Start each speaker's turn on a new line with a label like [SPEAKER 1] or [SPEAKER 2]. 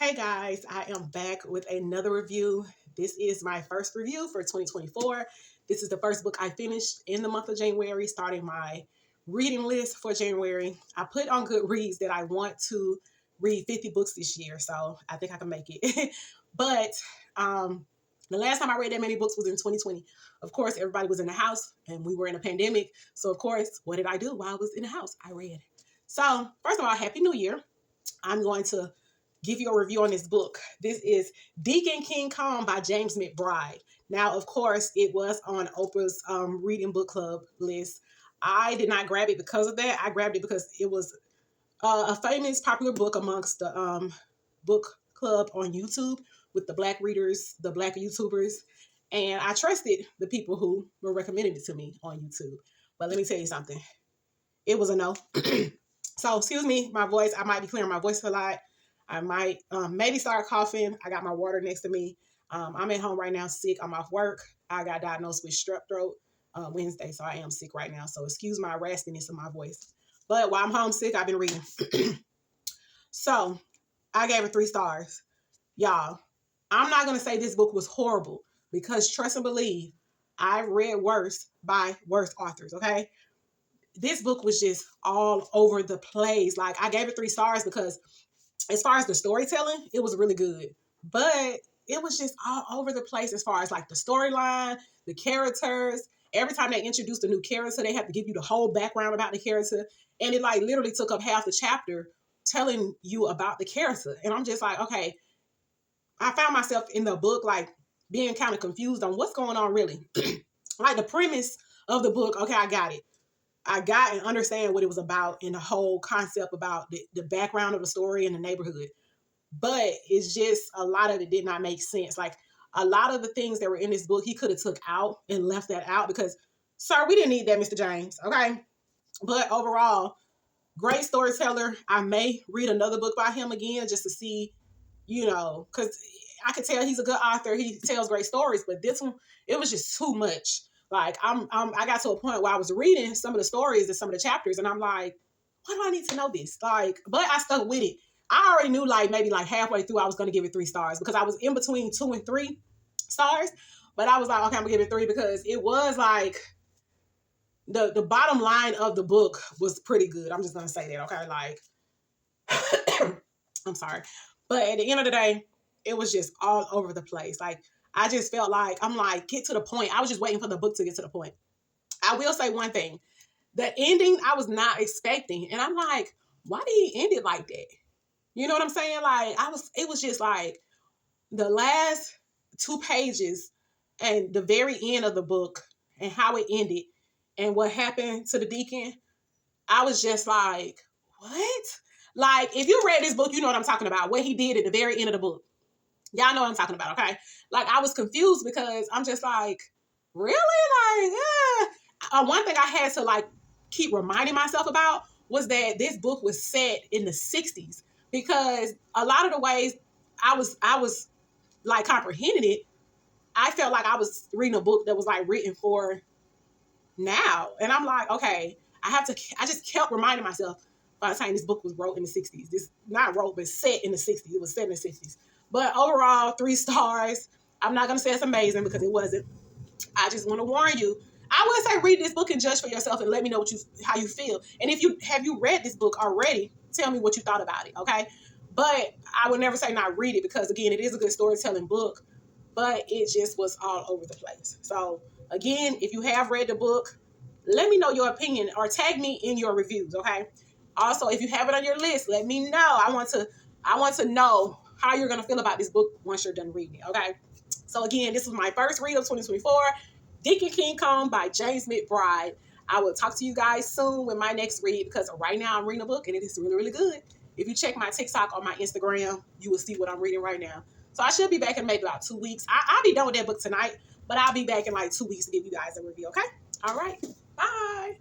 [SPEAKER 1] Hey guys, I am back with another review. This is my first review for 2024. This is the first book I finished in the month of January, starting my reading list for January. I put on Goodreads that I want to read 50 books this year, so I think I can make it. But the last time I read that many books was in 2020. Of course, everybody was in the house and we were in a pandemic. So of course, what did I do while I was in the house? I read. So first of all, Happy New Year. I'm going to give you a review on this book. This is Deacon King Kong by James McBride. Now, of course, it was on Oprah's reading book club list. I did not grab it because of that. I grabbed it because it was a famous, popular book amongst the book club on YouTube with the Black readers, the Black YouTubers. And I trusted the people who were recommending it to me on YouTube. But let me tell you something. It was a no. So, excuse me, my voice. I might be clearing my voice a lot. I might maybe start coughing. I got my water next to me. I'm at home right now sick. I'm off work. I got diagnosed with strep throat Wednesday, so I am sick right now. So excuse my raspiness in my voice. But while I'm home sick, I've been reading. So I gave it 3 stars. Y'all, I'm not going to say this book was horrible because trust and believe, I've read worse by worse authors, okay? This book was just all over the place. Like, I gave it 3 stars because as far as the storytelling, it was really good. But it was just all over the place as far as like the storyline, the characters. Every time they introduced a new character, they had to give you the whole background about the character. And it like literally took up half the chapter telling you about the character. And I'm just like, okay, I found myself in the book like being kind of confused on what's going on really. Like the premise of the book, okay, I got it. I got and understand what it was about and the whole concept about the background of the story and the neighborhood. But it's just a lot of it did not make sense. Like a lot of the things that were in this book, he could have took out and left that out because, sir, we didn't need that, Mr. James, okay? But overall, great storyteller. I may read another book by him again just to see, because I could tell he's a good author. He tells great stories, but this one, it was just too much. Like I got to a point where I was reading some of the stories and some of the chapters, and I'm like, why do I need to know this? Like, but I stuck with it. I already knew like maybe like halfway through I was going to give it 3 stars because I was in between 2 and 3 stars. But I was like, okay, I'm gonna give it 3 because it was like the bottom line of the book was pretty good. I'm just gonna say that, okay? Like, I'm sorry, but at the end of the day, it was just all over the place. Like, I just felt like, I'm like, get to the point. I was just waiting for the book to get to the point. I will say one thing. The ending, I was not expecting. And I'm like, why did he end it like that? You know what I'm saying? Like, it was just like the last 2 pages and the very end of the book and how it ended and what happened to the deacon. I was just like, what? Like, if you read this book, you know what I'm talking about. What he did at the very end of the book. Y'all know what I'm talking about, okay? Like, I was confused because I'm just like, really? Like, yeah. One thing I had to, like, keep reminding myself about was that this book was set in the 60s because a lot of the ways I was like, comprehending it, I felt like I was reading a book that was, like, written for now. And I'm like, okay, I just kept reminding myself, by the time this book was wrote in the 60s. This, not wrote, but set in the 60s. It was set in the 60s. But overall, 3 stars. I'm not going to say it's amazing because it wasn't. I just want to warn you. I would say read this book and judge for yourself and let me know how you feel. And if you read this book already, tell me what you thought about it, okay? But I would never say not read it because, again, it is a good storytelling book, but it just was all over the place. So, again, if you have read the book, let me know your opinion or tag me in your reviews, okay? Also, if you have it on your list, let me know. I want to know how you're going to feel about this book once you're done reading it, okay? So again, this was my first read of 2024, Deacon King Kong by James McBride. I will talk to you guys soon with my next read because right now I'm reading a book and it is really, really good. If you check my TikTok or my Instagram, you will see what I'm reading right now. So I should be back in maybe about 2 weeks. I'll be done with that book tonight, but I'll be back in like 2 weeks to give you guys a review, okay? All right. Bye.